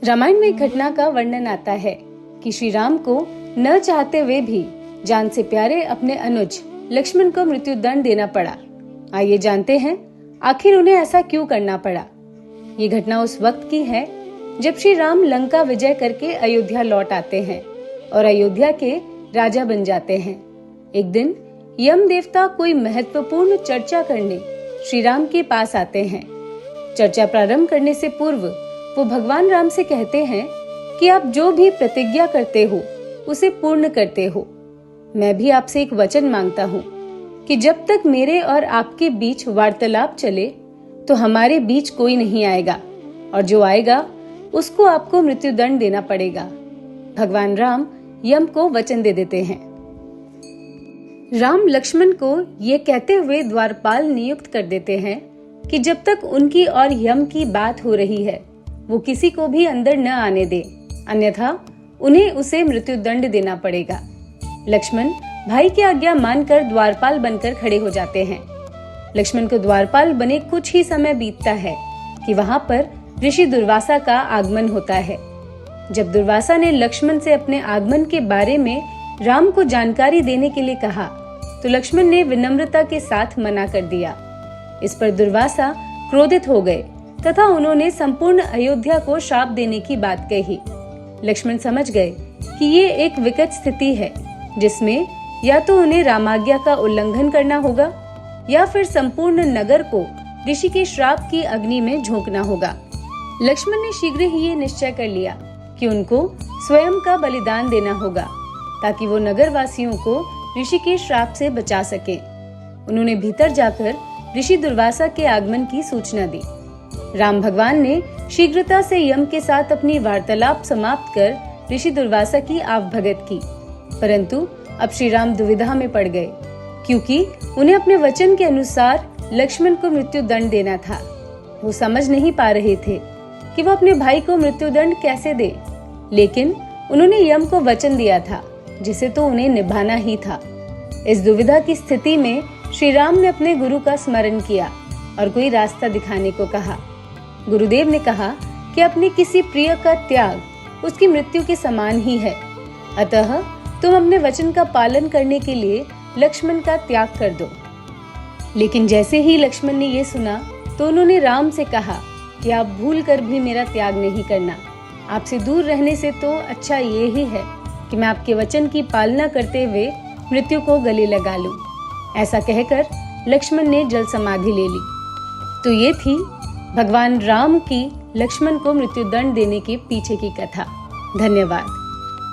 रामायण में एक घटना का वर्णन आता है कि श्री राम को न चाहते हुए भी जान से प्यारे अपने अनुज लक्ष्मण को मृत्यु दंड देना पड़ा। आइए जानते हैं आखिर उन्हें ऐसा क्यों करना पड़ा। ये घटना उस वक्त की है जब श्री राम लंका विजय करके अयोध्या लौट आते हैं और अयोध्या के राजा बन जाते हैं। एक दिन यम देवता कोई महत्वपूर्ण चर्चा करने श्री राम के पास आते हैं। चर्चा प्रारंभ करने से पूर्व वो भगवान राम से कहते हैं कि आप जो भी प्रतिज्ञा करते हो उसे पूर्ण करते हो। मैं भी आपसे एक वचन मांगता हूँ कि जब तक मेरे और आपके बीच वार्तालाप चले तो हमारे बीच कोई नहीं आएगा और जो आएगा उसको आपको मृत्यु दंड देना पड़ेगा। भगवान राम यम को वचन दे देते हैं। राम लक्ष्मण को ये कहते हुए द्वारपाल नियुक्त कर देते हैं कि जब तक उनकी और यम की बात हो रही है वो किसी को भी अंदर न आने दे, अन्यथा उन्हें उसे मृत्यु दंड देना पड़ेगा। लक्ष्मण भाई की आज्ञा मानकर द्वारपाल बनकर खड़े हो जाते हैं। लक्ष्मण को द्वारपाल बने कुछ ही समय बीतता है कि वहां पर ऋषि दुर्वासा का आगमन होता है। जब दुर्वासा ने लक्ष्मण से अपने आगमन के बारे में राम को जानकारी देने के लिए कहा तो लक्ष्मण ने विनम्रता के साथ मना कर दिया। इस पर दुर्वासा क्रोधित हो गए तथा उन्होंने संपूर्ण अयोध्या को श्राप देने की बात कही। लक्ष्मण समझ गए कि ये एक विकट स्थिति है जिसमें या तो उन्हें रामाज्ञा का उल्लंघन करना होगा या फिर संपूर्ण नगर को ऋषि के श्राप की अग्नि में झोंकना होगा। लक्ष्मण ने शीघ्र ही ये निश्चय कर लिया कि उनको स्वयं का बलिदान देना होगा ताकि वो नगर वासियों को ऋषि के श्राप से बचा सके। उन्होंने भीतर जाकर ऋषि दुर्वासा के आगमन की सूचना दी। राम भगवान ने शीघ्रता से यम के साथ अपनी वार्तालाप समाप्त कर ऋषि दुर्वासा की आवभगत की, परंतु अब श्री राम दुविधा में पड़ गए क्योंकि उन्हें अपने वचन के अनुसार लक्ष्मण को मृत्यु दंड देना था। वो समझ नहीं पा रहे थे कि वो अपने भाई को मृत्यु दंड कैसे दे, लेकिन उन्होंने यम को वचन दिया था जिसे तो उन्हें निभाना ही था। इस दुविधा की स्थिति में श्री राम ने अपने गुरु का स्मरण किया और कोई रास्ता दिखाने को कहा। गुरुदेव ने कहा कि अपने किसी प्रिय का त्याग उसकी मृत्यु के समान ही है, अतः तुम अपने वचन का पालन करने के लिए लक्ष्मण का त्याग कर दो। लेकिन जैसे ही लक्ष्मण ने ये सुना तो उन्होंने राम से कहा कि आप भूल कर भी मेरा त्याग नहीं करना। आपसे दूर रहने से तो अच्छा ये ही है कि मैं आपके वचन की पालना करते हुए मृत्यु को गले लगा लूं। ऐसा कहकर लक्ष्मण ने जल समाधि ले ली। तो ये थी भगवान राम की लक्ष्मण को मृत्यु दंड देने के पीछे की कथा। धन्यवाद।